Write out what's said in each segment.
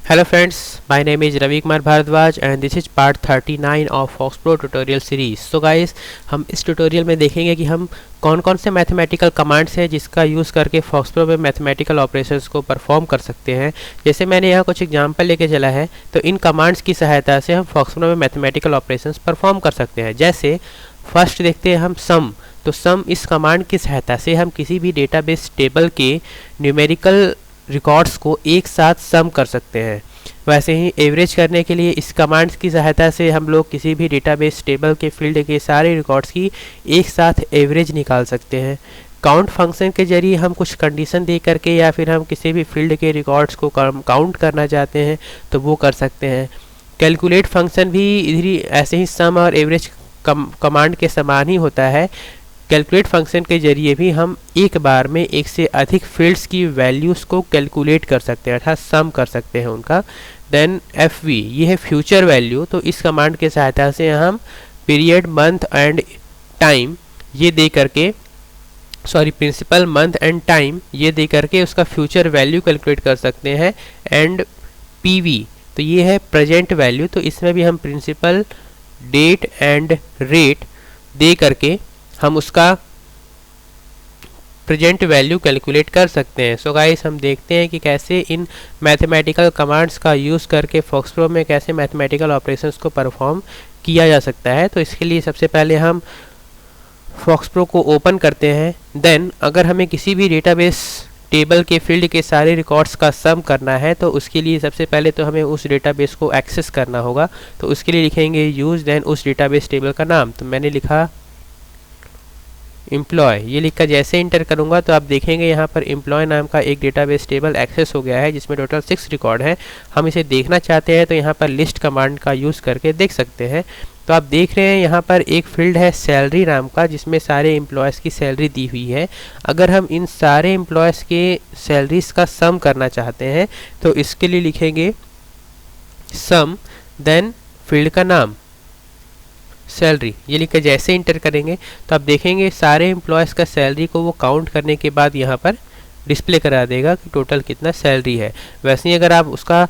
Hello friends, my name is Ravi Kumar Bharadwaj and this is part 39 of FoxPro tutorial series. So guys, हम इस tutorial में देखेंगे कि हम कौन कौन से मैथमेटिकल कमांड्स हैं जिसका यूज़ करके FoxPro में मैथमेटिकल ऑपरेशंस को परफॉर्म कर सकते हैं। जैसे मैंने यहाँ कुछ एग्जांपल लेके चला है, तो इन कमांड्स की सहायता से हम FoxPro में मैथमेटिकल ऑपरेशंस परफॉर्म कर सकते हैं। जैसे फर्स्ट देखते हैं हम सम। तो सम इस कमांड की सहायता से हम किसी भी डेटाबेस टेबल के न्यूमेरिकल रिकॉर्ड्स को एक साथ सम कर सकते हैं। वैसे ही एवरेज करने के लिए इस कमांड्स की सहायता से हम लोग किसी भी डेटाबेस टेबल के फील्ड के सारे रिकॉर्ड्स की एक साथ एवरेज निकाल सकते हैं। काउंट फंक्शन के जरिए हम कुछ कंडीशन दे करके या फिर हम किसी भी फील्ड के रिकॉर्ड्स को काउंट करना चाहते हैं तो वो कर सकते हैं। कैलकुलेट फंक्शन भी इधर ऐसे ही सम और एवरेज कमांड के समान ही होता है। कैलकुलेट फंक्शन के जरिए भी हम एक बार में एक से अधिक फील्ड्स की वैल्यूज़ को कैलकुलेट कर सकते हैं, अर्थात सम कर सकते हैं उनका। देन एफ वी, ये है फ्यूचर वैल्यू। तो इस कमांड के सहायता से हम पीरियड, मंथ एंड टाइम ये दे करके प्रिंसिपल, मंथ एंड टाइम ये दे करके उसका फ्यूचर वैल्यू कैलकुलेट कर सकते हैं। एंड पी वी, तो ये है प्रेजेंट वैल्यू। तो इसमें भी हम प्रिंसिपल, डेट एंड रेट दे करके हम उसका प्रेजेंट वैल्यू कैलकुलेट कर सकते हैं। सो गाइस, हम देखते हैं कि कैसे इन मैथमेटिकल कमांड्स का यूज़ करके FoxPro में कैसे मैथमेटिकल ऑपरेशंस को परफॉर्म किया जा सकता है। तो इसके लिए सबसे पहले हम FoxPro को ओपन करते हैं। देन अगर हमें किसी भी डेटाबेस टेबल के फील्ड के सारे रिकॉर्ड्स का सम करना है तो उसके लिए सबसे पहले तो हमें उस डेटाबेस को एक्सेस करना होगा। तो उसके लिए लिखेंगे यूज़, देन उस डेटाबेस टेबल का नाम। तो मैंने लिखा एम्प्लॉय। ये लिखकर जैसे इंटर करूंगा तो आप देखेंगे यहाँ पर एम्प्लॉय नाम का एक डेटाबेस टेबल एक्सेस हो गया है जिसमें टोटल 6 रिकॉर्ड है। हम इसे देखना चाहते हैं तो यहाँ पर लिस्ट कमांड का यूज़ करके देख सकते हैं। तो आप देख रहे हैं यहाँ पर एक फील्ड है सैलरी नाम का जिसमें सारे एम्प्लॉयज़ की सैलरी दी हुई है। अगर हम इन सारे एम्प्लॉयज़ के सैलरीज का सम करना चाहते हैं तो इसके लिए लिखेंगे सम, देन फील्ड का नाम सैलरी। ये लिखकर जैसे इंटर करेंगे तो आप देखेंगे सारे एम्प्लॉयज़ का सैलरी को वो काउंट करने के बाद यहाँ पर डिस्प्ले करा देगा कि टोटल कितना सैलरी है। वैसे ही अगर आप उसका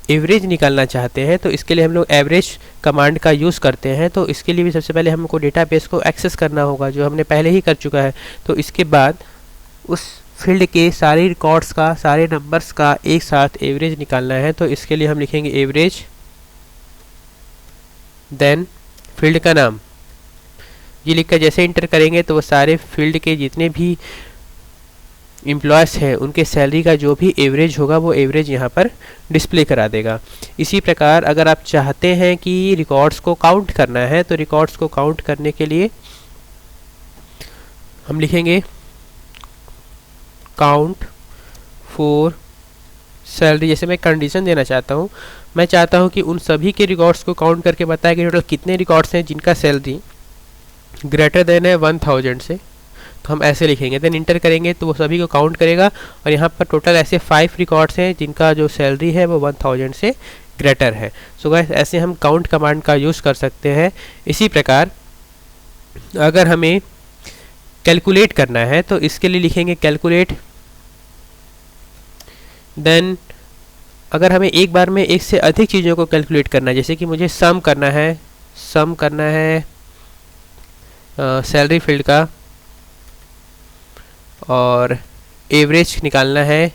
एवरेज निकालना चाहते हैं तो इसके लिए हम लोग एवरेज कमांड का यूज़ करते हैं। तो इसके लिए भी सबसे पहले हमको डेटाबेस को एक्सेस करना होगा, जो हमने पहले ही कर चुका है। तो इसके बाद उस फील्ड के सारे रिकॉर्ड्स का, सारे नंबर्स का एक साथ एवरेज निकालना है। तो इसके लिए हम लिखेंगे एवरेज, देन फील्ड का नाम। ये लिखकर जैसे इंटर करेंगे तो वो सारे फील्ड के जितने भी एम्प्लॉयज़ हैं उनके सैलरी का जो भी एवरेज होगा वो एवरेज यहाँ पर डिस्प्ले करा देगा। इसी प्रकार अगर आप चाहते हैं कि रिकॉर्ड्स को काउंट करना है तो रिकॉर्ड्स को काउंट करने के लिए हम लिखेंगे काउंट फॉर सैलरी। जैसे मैं कंडीशन देना चाहता हूँ, मैं चाहता हूँ कि उन सभी के रिकॉर्ड्स को काउंट करके बताया कि टोटल कितने रिकॉर्ड्स हैं जिनका सैलरी ग्रेटर देन है 1000 से। तो हम ऐसे लिखेंगे, देन इंटर करेंगे तो वो सभी को काउंट करेगा और यहाँ पर टोटल ऐसे 5 रिकॉर्ड्स हैं जिनका जो सैलरी है वो 1000 से ग्रेटर है। सो गाइस, ऐसे हम काउंट कमांड का यूज़ कर सकते हैं। इसी प्रकार अगर हमें कैलकुलेट करना है तो इसके लिए लिखेंगे कैलकुलेट। देन अगर हमें एक बार में एक से अधिक चीज़ों को कैलकुलेट करना है, जैसे कि मुझे सम करना है सैलरी फील्ड का और एवरेज निकालना है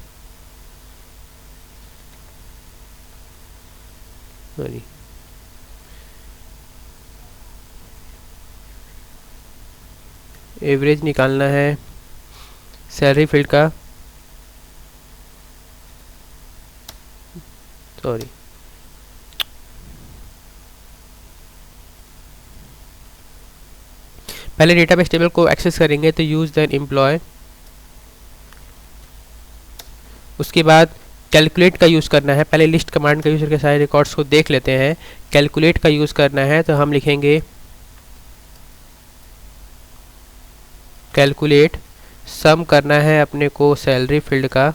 सैलरी फील्ड का पहले डेटाबेस टेबल को एक्सेस करेंगे तो यूज़ देन एम्प्लॉय। उसके बाद कैलकुलेट का यूज़ करना है। पहले लिस्ट कमांड का यूज़ करके सारे रिकॉर्ड्स को देख लेते हैं। कैलकुलेट का यूज़ करना है तो हम लिखेंगे कैलकुलेट, सम करना है अपने को सैलरी फील्ड का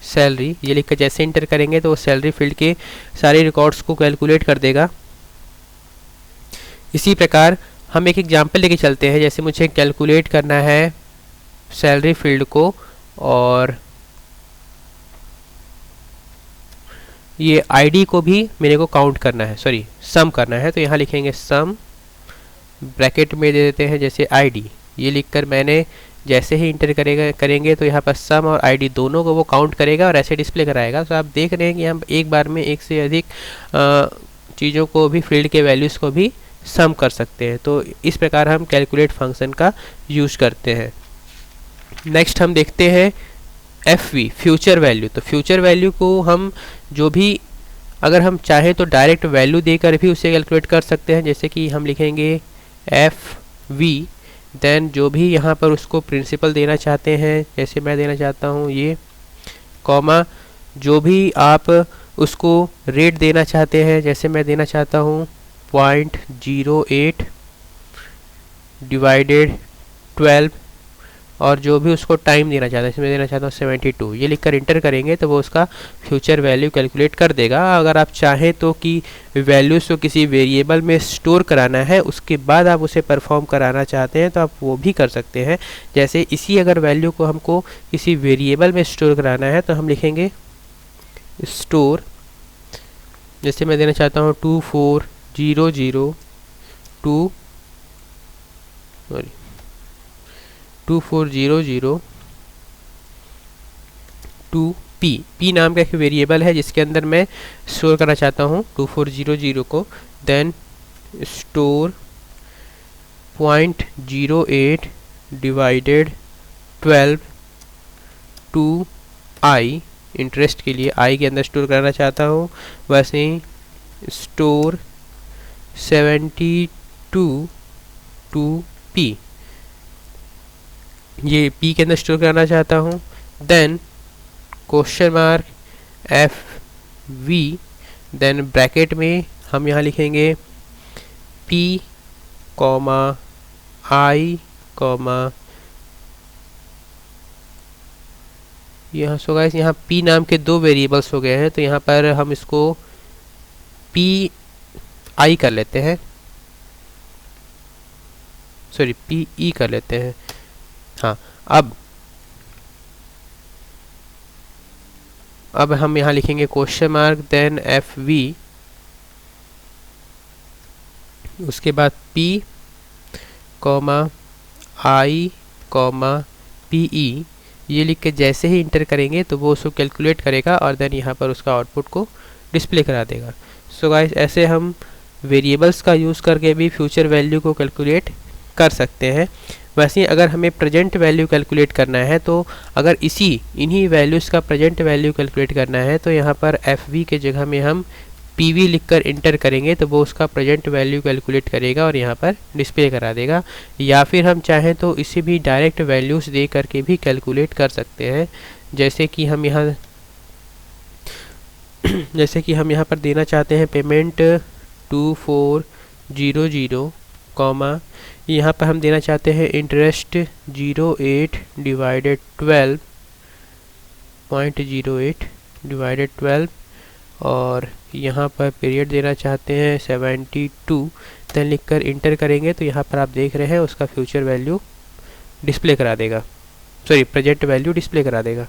सैलरी। ये लिखकर जैसे इंटर करेंगे तो वो सैलरी फील्ड के सारे रिकॉर्ड्स को कैलकुलेट कर देगा। इसी प्रकार हम एक एग्जांपल लेके चलते हैं। जैसे मुझे कैलकुलेट करना है सैलरी फील्ड को और ये आईडी को भी मेरे को काउंट करना है, सॉरी सम करना है। तो यहाँ लिखेंगे सम, ब्रैकेट में दे देते हैं जैसे आईडी। ये लिखकर मैंने जैसे ही इंटर करेंगे तो यहाँ पर सम और आईडी दोनों को वो काउंट करेगा और ऐसे डिस्प्ले कराएगा। तो आप देख रहे हैं कि हम एक बार में एक से अधिक चीज़ों को भी, फील्ड के वैल्यूज़ को भी सम कर सकते हैं। तो इस प्रकार हम कैलकुलेट फंक्शन का यूज करते हैं। नेक्स्ट हम देखते हैं FV, फ्यूचर वैल्यू। तो फ्यूचर वैल्यू को हम जो भी, अगर हम चाहें तो डायरेक्ट वैल्यू देकर भी उसे कैलकुलेट कर सकते हैं। जैसे कि हम लिखेंगे FV, देन जो भी यहाँ पर उसको प्रिंसिपल देना चाहते हैं, जैसे मैं देना चाहता हूँ ये, कॉमा जो भी आप उसको रेट देना चाहते हैं, जैसे मैं देना चाहता हूँ 0.08 डिवाइडेड 12, और जो भी उसको टाइम देना चाहता है, इसमें देना चाहता हूँ 72। ये लिखकर इंटर करेंगे तो वो उसका फ्यूचर वैल्यू कैलकुलेट कर देगा। अगर आप चाहें तो कि वैल्यूज़ को किसी वेरिएबल में स्टोर कराना है, उसके बाद आप उसे परफॉर्म कराना चाहते हैं तो आप वो भी कर सकते हैं। जैसे इसी अगर वैल्यू को हमको किसी वेरिएबल में स्टोर कराना है तो हम लिखेंगे स्टोर, जैसे मैं देना चाहता हूँ 2400 पी नाम का एक वेरिएबल है जिसके अंदर मैं स्टोर करना चाहता हूँ 2400 को। Then store 0.08 divided 12 to I, interest के लिए आई के अंदर स्टोर करना चाहता हूँ। वैसे ही स्टोर 72 टू पी, ये पी के अंदर स्टोर करना चाहता हूँ। Then question mark FV, then bracket में हम यहाँ लिखेंगे P, I, यहाँ सो गाइस यहाँ P नाम के दो वेरिएबल्स हो गए हैं, तो यहाँ पर हम इसको PI कर लेते हैं, सॉरी PE कर लेते हैं। हाँ, अब हम यहाँ लिखेंगे क्वेश्चन मार्क, देन FV, उसके बाद P, I, PE। ये लिख के जैसे ही इंटर करेंगे तो वो उसको कैलकुलेट करेगा और देन यहाँ पर उसका आउटपुट को डिस्प्ले करा देगा। सो गाइस ऐसे हम वेरिएबल्स का यूज़ करके भी फ्यूचर वैल्यू को कैलकुलेट कर सकते हैं। वैसे ही अगर हमें प्रेजेंट वैल्यू कैलकुलेट करना है, तो अगर इन्हीं वैल्यूज़ का प्रेजेंट वैल्यू कैलकुलेट करना है तो यहाँ पर FV के जगह में हम PV लिखकर इंटर करेंगे तो वो उसका प्रेजेंट वैल्यू कैलकुलेट करेगा और यहाँ पर डिस्प्ले करा देगा। या फिर हम चाहें तो इसे भी डायरेक्ट वैल्यूज़ दे करके भी कैलकुलेट कर सकते हैं। जैसे कि हम यहाँ पर देना चाहते हैं पेमेंट 2400, यहाँ पर हम देना चाहते हैं इंटरेस्ट 08 डिवाइडेड 12, और यहाँ पर पीरियड देना चाहते हैं 72। देन लिखकर इंटर करेंगे तो यहाँ पर आप देख रहे हैं उसका फ्यूचर वैल्यू डिस्प्ले करा देगा, सॉरी प्रेजेंट वैल्यू डिस्प्ले करा देगा।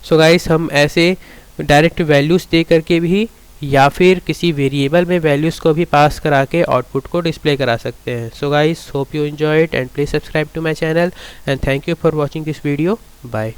सो गाइस हम ऐसे डायरेक्ट वैल्यूज़ दे करके भी या फिर किसी वेरिएबल में वैल्यूज़ को भी पास करा के आउटपुट को डिस्प्ले करा सकते हैं। So guys hope you enjoy it and please subscribe to my channel and thank you for watching this video. Bye.